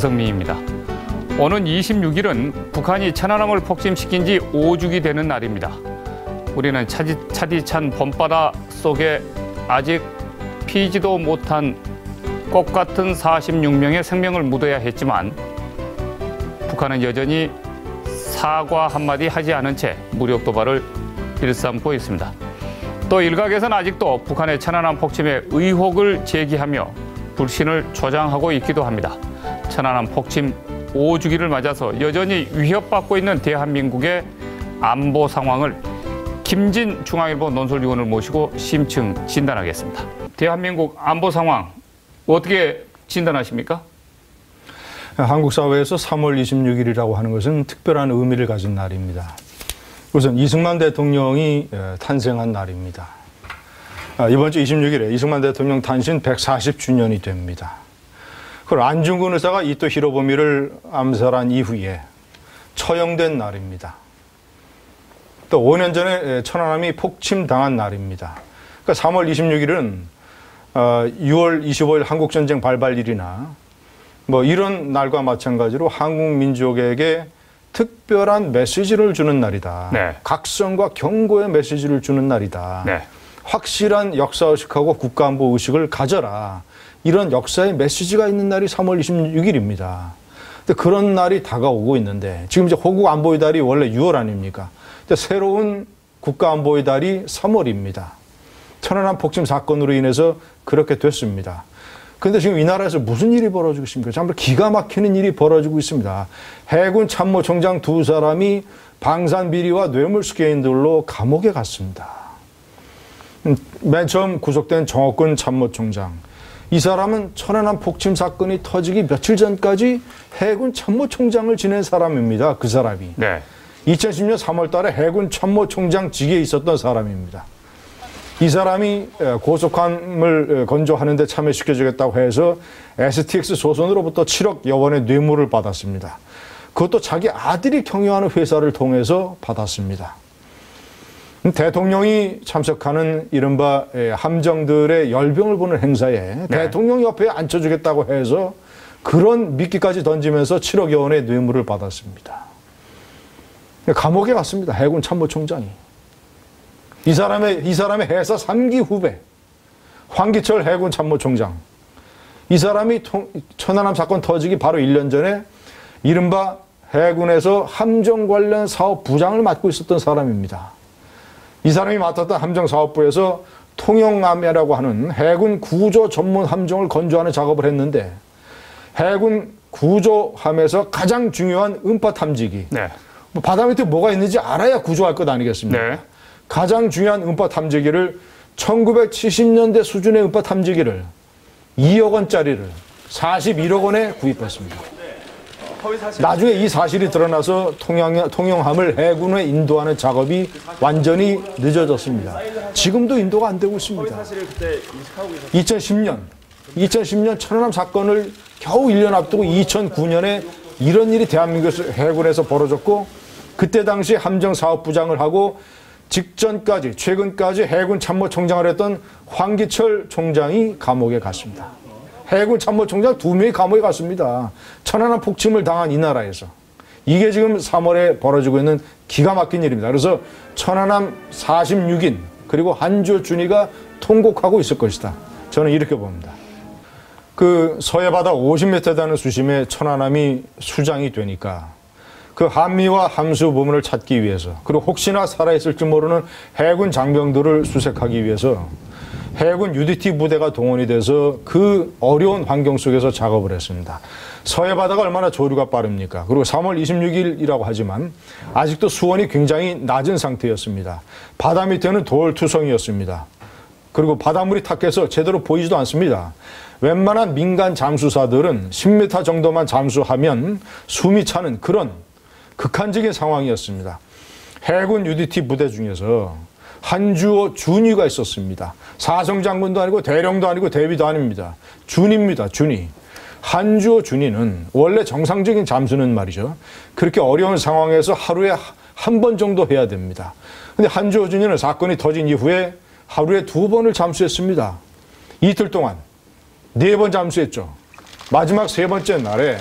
강성민입니다. 오는 26일은 북한이 천안함을 폭침시킨 지 5주기 되는 날입니다. 우리는 차디찬 봄바다 속에 아직 피지도 못한 꽃 같은 46명의 생명을 묻어야 했지만 북한은 여전히 사과 한마디 하지 않은 채 무력 도발을 일삼고 있습니다. 또 일각에서는 아직도 북한의 천안함 폭침에 의혹을 제기하며 불신을 조장하고 있기도 합니다. 천안함 폭침 5주기를 맞아서 여전히 위협받고 있는 대한민국의 안보 상황을 김진 중앙일보 논설위원을 모시고 심층 진단하겠습니다. 대한민국 안보 상황 어떻게 진단하십니까? 한국 사회에서 3월 26일이라고 하는 것은 특별한 의미를 가진 날입니다. 우선 이승만 대통령이 탄생한 날입니다. 이번 주 26일에 이승만 대통령 탄신 140주년이 됩니다. 그리고 안중근 의사가 이토 히로부미를 암살한 이후에 처형된 날입니다. 또 5년 전에 천안함이 폭침당한 날입니다. 그러니까 3월 26일은 6월 25일 한국전쟁 발발일이나 뭐 이런 날과 마찬가지로 한국 민족에게 특별한 메시지를 주는 날이다. 네. 각성과 경고의 메시지를 주는 날이다. 네. 확실한 역사의식하고 국가안보의식을 가져라. 이런 역사의 메시지가 있는 날이 3월 26일입니다. 근데 그런 날이 다가오고 있는데 지금 이제 호국 안보의 달이 원래 6월 아닙니까? 근데 새로운 국가안보의 달이 3월입니다. 천안함 폭침 사건으로 인해서 그렇게 됐습니다. 그런데 지금 이 나라에서 무슨 일이 벌어지고 있습니까? 정말 기가 막히는 일이 벌어지고 있습니다. 해군 참모총장 2사람이 방산비리와 뇌물수개인들로 감옥에 갔습니다. 맨 처음 구속된 정옥근 참모총장. 이 사람은 천안함 폭침 사건이 터지기 며칠 전까지 해군 참모총장을 지낸 사람입니다. 그 사람이. 네. 2010년 3월 달에 해군 참모총장직에 있었던 사람입니다. 이 사람이 고속함을 건조하는 데 참여시켜주겠다고 해서 STX 조선으로부터 7억여 원의 뇌물을 받았습니다. 그것도 자기 아들이 경영하는 회사를 통해서 받았습니다. 대통령이 참석하는 이른바 함정들의 열병을 보는 행사에 네. 대통령 옆에 앉혀주겠다고 해서 그런 미끼까지 던지면서 7억여 원의 뇌물을 받았습니다. 감옥에 갔습니다. 해군 참모총장이. 이 사람의 해사 3기 후배 황기철 해군 참모총장. 이 사람이 천안함 사건 터지기 바로 1년 전에 이른바 해군에서 함정 관련 사업 부장을 맡고 있었던 사람입니다. 이 사람이 맡았던 함정사업부에서 통영함이라고 하는 해군 구조 전문 함정을 건조하는 작업을 했는데 해군 구조함에서 가장 중요한 음파 탐지기. 네. 바다 밑에 뭐가 있는지 알아야 구조할 것 아니겠습니까? 네. 가장 중요한 음파 탐지기를 1970년대 수준의 음파 탐지기를 2억 원짜리를 41억 원에 구입했습니다. 나중에 이 사실이 드러나서 통영함을 해군에 인도하는 작업이 완전히 늦어졌습니다. 지금도 인도가 안 되고 있습니다. 2010년 천안함 사건을 겨우 1년 앞두고 2009년에 이런 일이 대한민국 해군에서 벌어졌고 그때 당시 함정사업부장을 하고 직전까지 최근까지 해군 참모총장을 했던 황기철 총장이 감옥에 갔습니다. 해군 참모총장 2명이 감옥에 갔습니다. 천안함 폭침을 당한 이 나라에서. 이게 지금 3월에 벌어지고 있는 기가 막힌 일입니다. 그래서 천안함 46인 그리고 한주호 준이가 통곡하고 있을 것이다. 저는 이렇게 봅니다. 그 서해바다 50m 되는 수심에 천안함이 수장이 되니까 그 한미와 함수 부문을 찾기 위해서 그리고 혹시나 살아있을지 모르는 해군 장병들을 수색하기 위해서 해군 UDT 부대가 동원이 돼서 그 어려운 환경 속에서 작업을 했습니다. 서해바다가 얼마나 조류가 빠릅니까? 그리고 3월 26일이라고 하지만 아직도 수온이 굉장히 낮은 상태였습니다. 바다 밑에는 돌투성이었습니다. 그리고 바닷물이 탁해서 제대로 보이지도 않습니다. 웬만한 민간 잠수사들은 10m 정도만 잠수하면 숨이 차는 그런 극한적인 상황이었습니다. 해군 UDT 부대 중에서 한주호 준이가 있었습니다. 사성장군도 아니고 대령도 아니고 대위도 아닙니다. 준입니다. 준이. 한주호 준이는 원래 정상적인 잠수는 말이죠. 그렇게 어려운 상황에서 하루에 한 번 정도 해야 됩니다. 근데 한주호 준이는 사건이 터진 이후에 하루에 2번을 잠수했습니다. 이틀 동안 4번 잠수했죠. 마지막 3번째 날에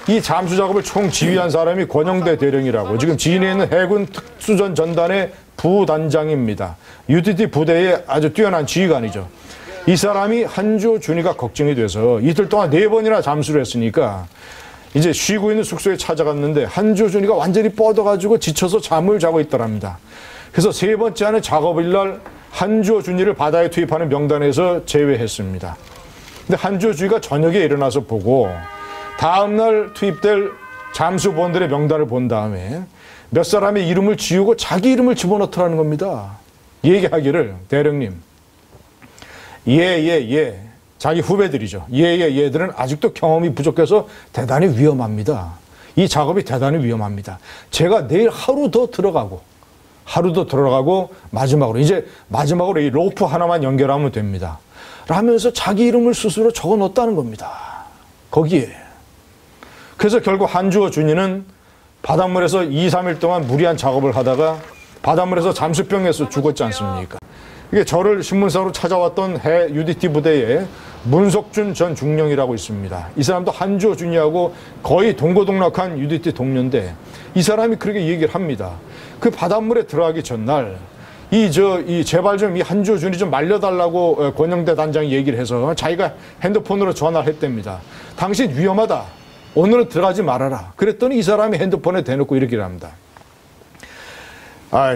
이 잠수 작업을 총 지휘한 사람이 권영대 대령이라고 지금 진해에 있는 해군 특수전 전단의 부단장입니다. UTT 부대의 아주 뛰어난 지휘관이죠. 이 사람이 한주호 준이가 걱정이 돼서 이틀 동안 4번이나 잠수를 했으니까 이제 쉬고 있는 숙소에 찾아갔는데 한주호 준이가 완전히 뻗어가지고 지쳐서 잠을 자고 있더랍니다. 그래서 3번째 하는 작업일 날 한주호 준이를 바다에 투입하는 명단에서 제외했습니다. 근데 한주호 준이가 저녁에 일어나서 보고 다음날 투입될 잠수부원들의 명단을 본 다음에 몇 사람의 이름을 지우고 자기 이름을 집어넣더라는 겁니다. 얘기하기를 대령님 예. 자기 후배들이죠. 얘들은 아직도 경험이 부족해서 대단히 위험합니다. 이 작업이 대단히 위험합니다. 제가 내일 하루 더 들어가고 마지막으로 이 로프 하나만 연결하면 됩니다. 라면서 자기 이름을 스스로 적어 넣었다는 겁니다. 거기에. 그래서 결국 한주호 준이는 바닷물에서 2, 3일 동안 무리한 작업을 하다가 바닷물에서 잠수병에서 죽었지 않습니까? 이게 저를 신문사로 찾아왔던 해 UDT 부대에 문석준 전 중령이라고 있습니다. 이 사람도 한주호 준이하고 거의 동고동락한 UDT 동료인데 이 사람이 그렇게 얘기를 합니다. 그 바닷물에 들어가기 전날 제발 좀 이 한주호 준이 좀 말려달라고 권영대 단장이 얘기를 해서 자기가 핸드폰으로 전화를 했답니다. 당신 위험하다. 오늘은 들어가지 말아라. 그랬더니 이 사람이 핸드폰에 대놓고 이렇게 합니다.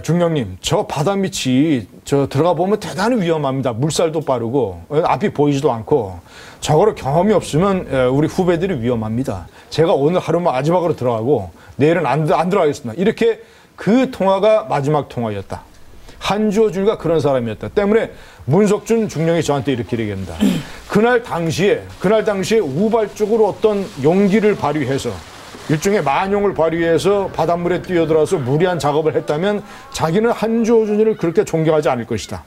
중령님, 저 바다 밑이 들어가 보면 대단히 위험합니다. 물살도 빠르고 앞이 보이지도 않고 저거로 경험이 없으면 우리 후배들이 위험합니다. 제가 오늘 하루만 마지막으로 들어가고 내일은 안 들어가겠습니다. 이렇게 그 통화가 마지막 통화였다. 한주호 준이가 그런 사람이었다. 때문에 문석준 중령이 저한테 이렇게 얘기합니다. 그날 당시에 우발적으로 어떤 용기를 발휘해서 일종의 만용을 발휘해서 바닷물에 뛰어들어서 무리한 작업을 했다면 자기는 한주호 준이를 그렇게 존경하지 않을 것이다.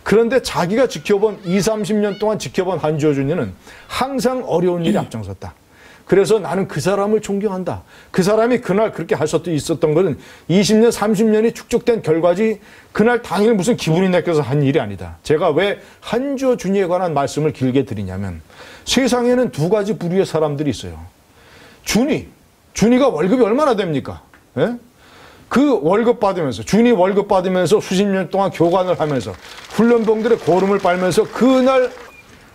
그런데 자기가 30년 동안 지켜본 한주호 준이는 항상 어려운 일에 앞장섰다. 그래서 나는 그 사람을 존경한다. 그 사람이 그날 그렇게 할 수도 있었던 것은 20년, 30년이 축적된 결과지 그날 당일 무슨 기분이 내껴서 한 일이 아니다. 제가 왜 한주호 준이에 관한 말씀을 길게 드리냐면 세상에는 2가지 부류의 사람들이 있어요. 준이가 월급이 얼마나 됩니까? 예? 그 월급 받으면서 준이 월급 받으면서 수십 년 동안 교관을 하면서 훈련병들의 고름을 빨면서 그날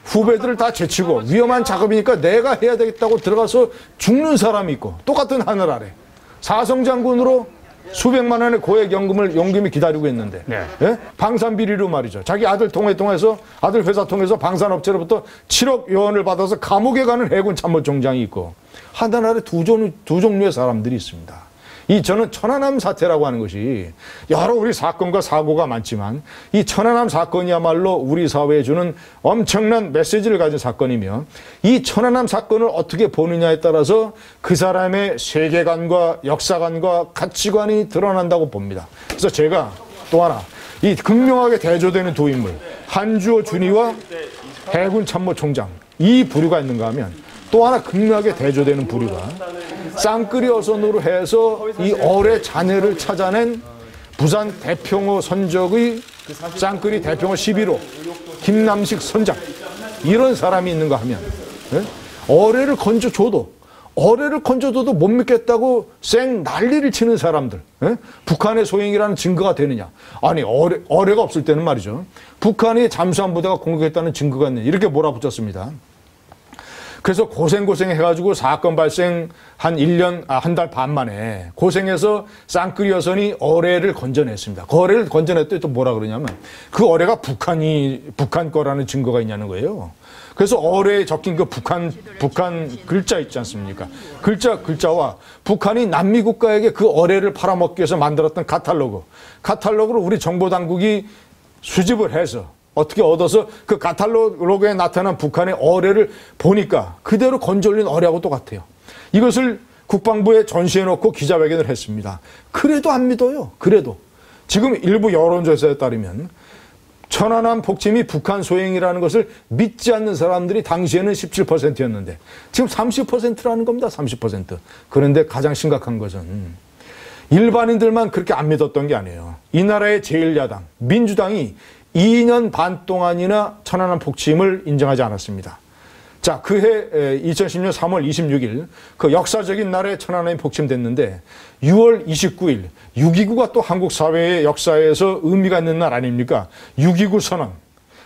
후배들을 다 제치고 위험한 작업이니까 내가 해야 되겠다고 들어가서 죽는 사람이 있고 똑같은 하늘 아래 사성장군으로 수백만 원의 고액 연금이 기다리고 있는데 예? 방산비리로 말이죠. 자기 아들 통해서 아들 회사 통해서 방산업체로부터 7억 원을 받아서 감옥에 가는 해군 참모총장이 있고 하늘 아래 두 종류의 사람들이 있습니다. 저는 천안함 사태라고 하는 것이 여러 우리 사건과 사고가 많지만 이 천안함 사건이야말로 우리 사회에 주는 엄청난 메시지를 가진 사건이며 이 천안함 사건을 어떻게 보느냐에 따라서 그 사람의 세계관과 역사관과 가치관이 드러난다고 봅니다. 그래서 제가 또 하나 이 극명하게 대조되는 두 인물 한주호 준이와 해군 참모총장 이 부류가 있는가 하면 또 하나 극명하게 대조되는 부류가 쌍끌이 어선으로 해서 이 어뢰 잔해를 찾아낸 부산 대평호 선적의 쌍끌이 대평호 11호 김남식 선장 이런 사람이 있는가 하면 어뢰를 건져줘도 못 믿겠다고 쌩 난리를 치는 사람들 북한의 소행이라는 증거가 되느냐. 아니 어뢰가 없을 때는 말이죠. 북한이 잠수함 부대가 공격했다는 증거가 있느냐. 이렇게 몰아붙였습니다. 그래서 고생해가지고 사건 발생 한 달 반 만에 고생해서 쌍끌이 여선이 어뢰를 건져냈습니다. 그 어뢰를 건져냈더니 또 뭐라 그러냐면 그 어뢰가 북한 거라는 증거가 있냐는 거예요. 그래서 어뢰에 적힌 그 북한 글자 있지 않습니까? 글자와 북한이 남미 국가에게 그 어뢰를 팔아먹기 위해서 만들었던 카탈로그를 우리 정보당국이 수집을 해서 어떻게 얻어서 그 카탈로그에 나타난 북한의 어뢰를 보니까 그대로 건져 올린 어뢰하고 똑같아요. 이것을 국방부에 전시해놓고 기자회견을 했습니다. 그래도 안 믿어요. 그래도. 지금 일부 여론조사에 따르면 천안함 폭침이 북한 소행이라는 것을 믿지 않는 사람들이 당시에는 17%였는데 지금 30%라는 겁니다. 30%. 그런데 가장 심각한 것은 일반인들만 그렇게 안 믿었던 게 아니에요. 이 나라의 제1야당 민주당이 2년 반 동안이나 천안함 폭침을 인정하지 않았습니다. 자, 그해 2010년 3월 26일 그 역사적인 날에 천안함이 복침됐는데 6월 29일 6.29가 또 한국 사회의 역사에서 의미가 있는 날 아닙니까? 6.29 선언.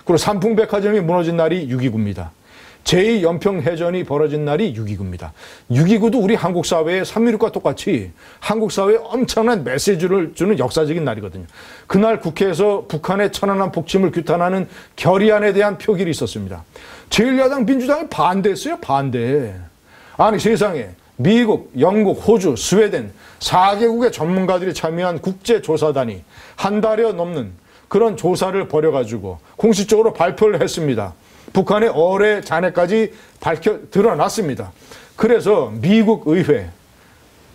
그리고 삼풍백화점이 무너진 날이 6.29입니다. 제2연평해전이 벌어진 날이 6.29입니다. 6.29도 우리 한국 사회의 3.16과 똑같이 한국 사회에 엄청난 메시지를 주는 역사적인 날이거든요. 그날 국회에서 북한의 천안함 폭침을 규탄하는 결의안에 대한 표결이 있었습니다. 제1야당 민주당이 반대했어요. 반대. 아니 세상에 미국, 영국, 호주, 스웨덴 4개국의 전문가들이 참여한 국제조사단이 한 달여 넘는 그런 조사를 벌여가지고 공식적으로 발표를 했습니다. 북한의 어뢰 잔해까지 드러났습니다. 그래서 미국 의회,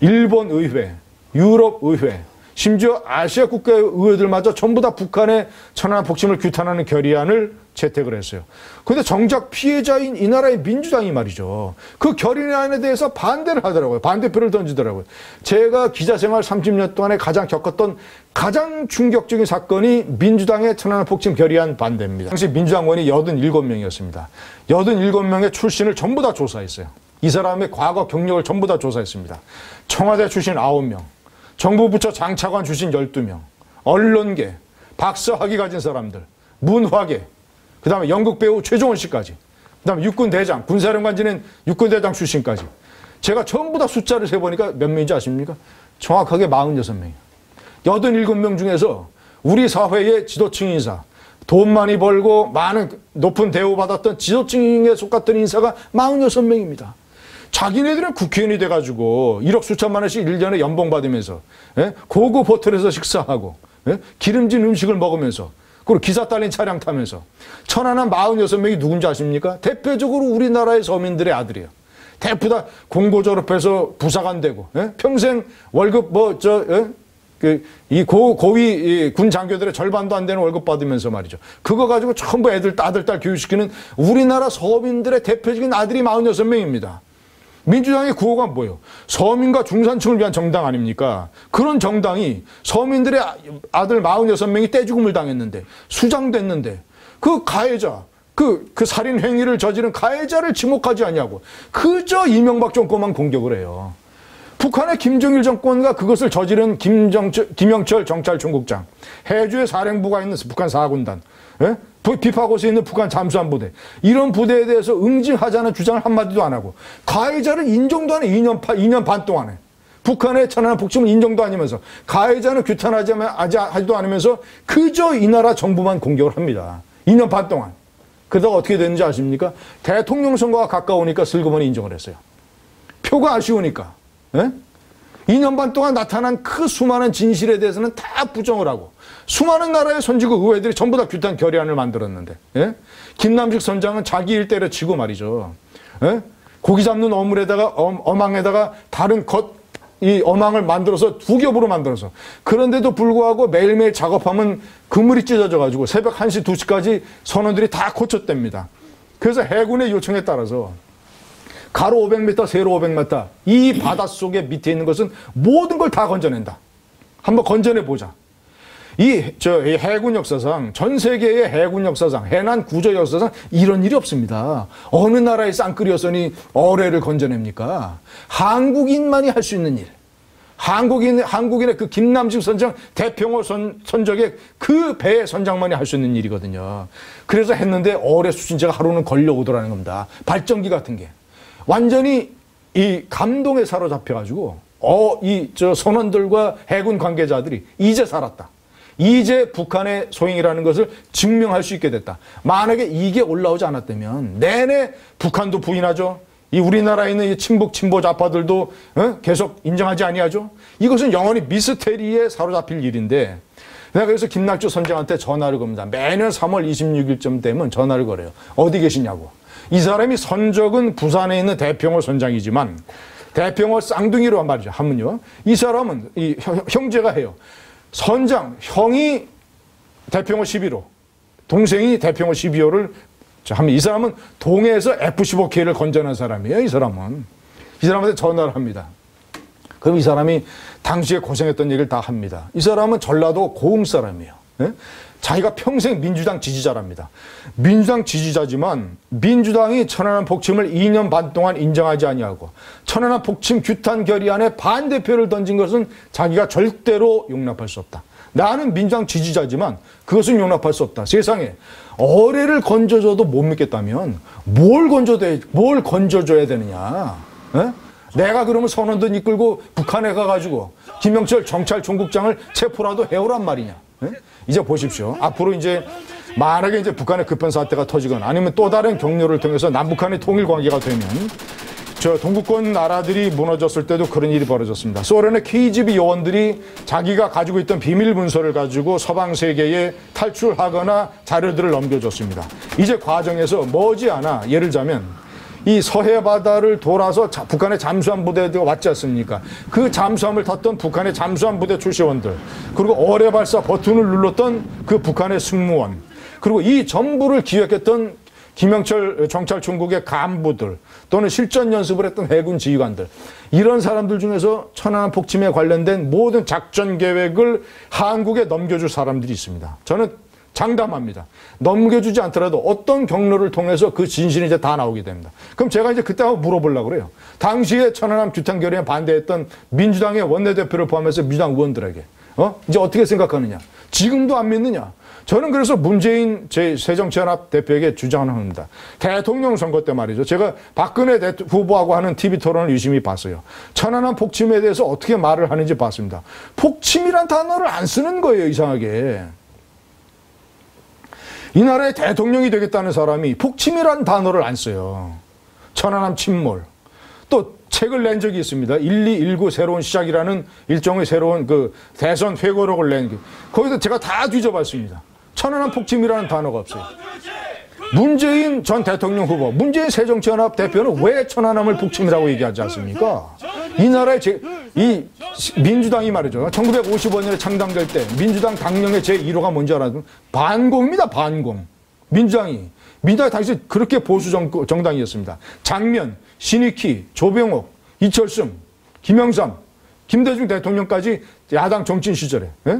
일본 의회, 유럽 의회, 심지어 아시아 국가의 의회들마저 전부 다 북한의 천안함 폭침을 규탄하는 결의안을 채택을 했어요. 그런데 정작 피해자인 이 나라의 민주당이 말이죠. 그 결의안에 대해서 반대를 하더라고요. 반대표를 던지더라고요. 제가 기자 생활 30년 동안에 가장 겪었던 가장 충격적인 사건이 민주당의 천안함 폭침 결의안 반대입니다. 당시 민주당 의원이 87명이었습니다. 87명의 출신을 전부 다 조사했어요. 이 사람의 과거 경력을 전부 다 조사했습니다. 청와대 출신 9명, 정부 부처 장차관 출신 12명, 언론계, 박사학위 가진 사람들, 문화계, 그 다음에 연극 배우 최종원 씨까지, 그 다음에 육군대장, 군사령관 지낸 육군대장 출신까지. 제가 전부 다 숫자를 세보니까 몇 명인지 아십니까? 정확하게 46명이에요. 87명 중에서 우리 사회의 지도층 인사, 돈 많이 벌고 많은 높은 대우받았던 지도층에 속았던 인사가 46명입니다. 자기네들은 국회의원이 돼가지고 1억 수천만 원씩 1년에 연봉 받으면서 고급 호텔에서 식사하고 기름진 음식을 먹으면서 그리고 기사 딸린 차량 타면서 천안함 46명이 누군지 아십니까? 대표적으로 우리나라의 서민들의 아들이에요. 대표 다 공고 졸업해서 부사관 되고 평생 월급 이 고위 군 장교들의 절반도 안 되는 월급 받으면서 말이죠. 그거 가지고 전부 애들 아들 딸 교육시키는 우리나라 서민들의 대표적인 아들이 46명입니다. 민주당의 구호가 뭐예요? 서민과 중산층을 위한 정당 아닙니까? 그런 정당이 서민들의 아들 46명이 떼죽음을 당했는데 수장됐는데 그 가해자 그 살인 행위를 저지른 가해자를 지목하지 않냐고 그저 이명박 정권만 공격을 해요. 북한의 김정일 정권과 그것을 저지른 김영철 정찰총국장, 해주에 사령부가 있는 북한 4군단, 비파고스에 있는 북한 잠수함 부대, 이런 부대에 대해서 응징하자는 주장을 한마디도 안 하고 가해자를 인정도 안 해. 2년 반 동안에 북한의 천안함 폭침을 인정도 아니면서 가해자는 규탄하지도 않으면서 그저 이 나라 정부만 공격을 합니다. 2년 반 동안. 그러다가 어떻게 됐는지 아십니까? 대통령 선거가 가까우니까 슬그머니 인정을 했어요. 표가 아쉬우니까. 2년 반 동안 나타난 그 수많은 진실에 대해서는 다 부정을 하고 수많은 나라의 선진국 의회들이 전부 다 규탄 결의안을 만들었는데 김남식 선장은 자기 일 때려치고 말이죠. 고기 잡는 어망에다가 다른 이 어망을 만들어서 두 겹으로 만들어서 그런데도 불구하고 매일매일 작업하면 그물이 찢어져 가지고 새벽 1시 2시까지 선원들이 다 고쳤답니다. 그래서 해군의 요청에 따라서 가로 500m, 세로 500m 이 바닷속에 밑에 있는 것은 모든 걸 다 건져낸다. 한번 건져내보자. 이 해군 역사상, 전 세계의 해군 역사상, 해난 구조 역사상 이런 일이 없습니다. 어느 나라의 쌍끌이었으니 어뢰를 건져냅니까? 한국인만이 할 수 있는 일. 한국인의 그 김남식 선장 대평호 선적의 그 배의 선장만이 할 수 있는 일이거든요. 그래서 했는데 어뢰 수신체가 하루는 걸려오더라는 겁니다. 발전기 같은 게. 완전히 이 감동에 사로잡혀가지고 선원들과 해군 관계자들이 이제 살았다. 이제 북한의 소행이라는 것을 증명할 수 있게 됐다. 만약에 이게 올라오지 않았다면 내내 북한도 부인하죠. 이 우리나라에 있는 이 친보 좌파들도 계속 인정하지 아니하죠. 이것은 영원히 미스테리에 사로잡힐 일인데 내가 그래서 김낙주 선장한테 전화를 겁니다. 매년 3월 26일쯤 되면 전화를 걸어요. 어디 계시냐고. 이 사람이 선적은 부산에 있는 대평호 선장이지만 대평호 쌍둥이로 한 말이죠. 하면요. 이 사람은 이 형제가 해요. 선장, 형이 대평호 11호, 동생이 대평호 12호를 하면 이 사람은 동해에서 F-15K를 건져낸 사람이에요. 이 사람은. 이 사람한테 전화를 합니다. 그럼 이 사람이 당시에 고생했던 얘기를 다 합니다. 이 사람은 전라도 고흥 사람이에요. 예? 자기가 평생 민주당 지지자랍니다. 민주당 지지자지만 민주당이 천안함 폭침을 2년 반 동안 인정하지 아니하고 천안함 폭침 규탄 결의안에 반대표를 던진 것은 자기가 절대로 용납할 수 없다. 나는 민주당 지지자지만 그것은 용납할 수 없다. 세상에 어뢰를 건져줘도 못 믿겠다면 뭘 건져줘야 되느냐. 에? 내가 그러면 선원들 이끌고 북한에 가가지고 김영철 정찰 총국장을 체포라도 해오란 말이냐. 에? 이제 보십시오. 앞으로 이제 만약에 이제 북한의 급변 사태가 터지거나 아니면 또 다른 경로를 통해서 남북한의 통일 관계가 되면 저 동구권 나라들이 무너졌을 때도 그런 일이 벌어졌습니다. 소련의 KGB 요원들이 자기가 가지고 있던 비밀 문서를 가지고 서방 세계에 탈출하거나 자료들을 넘겨줬습니다. 이제 과정에서 머지않아 예를 들자면 이 서해 바다를 돌아서 북한의 잠수함 부대가 왔지 않습니까? 그 잠수함을 탔던 북한의 잠수함 부대 출시원들, 그리고 어뢰 발사 버튼을 눌렀던 그 북한의 승무원, 그리고 이 전부를 기획했던 김영철 정찰총국의 간부들 또는 실전 연습을 했던 해군 지휘관들, 이런 사람들 중에서 천안함 폭침에 관련된 모든 작전 계획을 한국에 넘겨줄 사람들이 있습니다. 저는 장담합니다. 넘겨주지 않더라도 어떤 경로를 통해서 그 진실이 이제 다 나오게 됩니다. 그럼 제가 이제 그때 한번 물어보려고 그래요. 당시에 천안함 규탄 결의에 반대했던 민주당의 원내대표를 포함해서 민주당 의원들에게 이제 어떻게 생각하느냐? 지금도 안 믿느냐? 저는 그래서 문재인 새정치연합 대표에게 주장을 합니다. 대통령 선거 때 말이죠. 제가 박근혜 후보하고 하는 TV 토론을 유심히 봤어요. 천안함 폭침에 대해서 어떻게 말을 하는지 봤습니다. 폭침이란 단어를 안 쓰는 거예요, 이상하게. 이 나라의 대통령이 되겠다는 사람이 폭침이라는 단어를 안 써요. 천안함 침몰. 또 책을 낸 적이 있습니다. 1219 새로운 시작이라는 일종의 새로운 그 대선 회고록을 낸 거기서 제가 다 뒤져봤습니다. 천안함 폭침이라는 단어가 없어요. 문재인 전 대통령 후보, 문재인 새정치연합 대표는 왜 천안함을 폭침이라고 얘기하지 않습니까? 이 나라의 이 민주당이 말이죠. 1955년에 창당될 때 민주당 당령의 제1호가 뭔지 알아요? 반공입니다. 반공. 민주당이 당시 그렇게 보수 정당이었습니다. 장면, 신익희, 조병옥, 이철승, 김영삼, 김대중 대통령까지 야당 정치인 시절에. 예?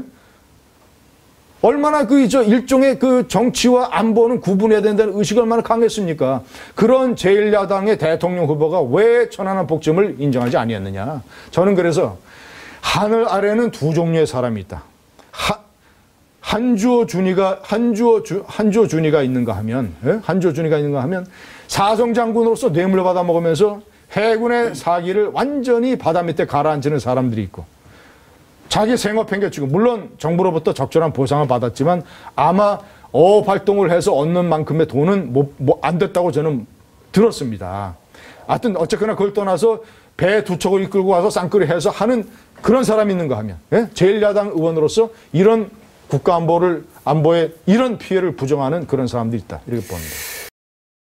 얼마나 일종의 그 정치와 안보는 구분해야 된다는 의식이 얼마나 강했습니까? 그런 제1야당의 대통령 후보가 왜 천안함 폭침을 인정하지 아니했느냐? 저는 그래서 하늘 아래는 두 종류의 사람이 있다. 한주호 준이가 있는가 하면, 예? 한주호 준이가 있는가 하면 사성장군으로서 뇌물 받아 먹으면서 해군의 사기를 완전히 바다 밑에 가라앉히는 사람들이 있고, 자기 생업 팽개치고, 물론 정부로부터 적절한 보상을 받았지만 아마 어업 활동을 해서 얻는 만큼의 돈은 안 됐다고 저는 들었습니다. 하여튼 어쨌거나 그걸 떠나서 배 두 척을 이끌고 와서 쌍끌이 해서 하는 그런 사람이 있는가 하면, 예? 제1야당 의원으로서 이런 국가 안보에 이런 피해를 부정하는 그런 사람들이 있다, 이렇게 봅니다.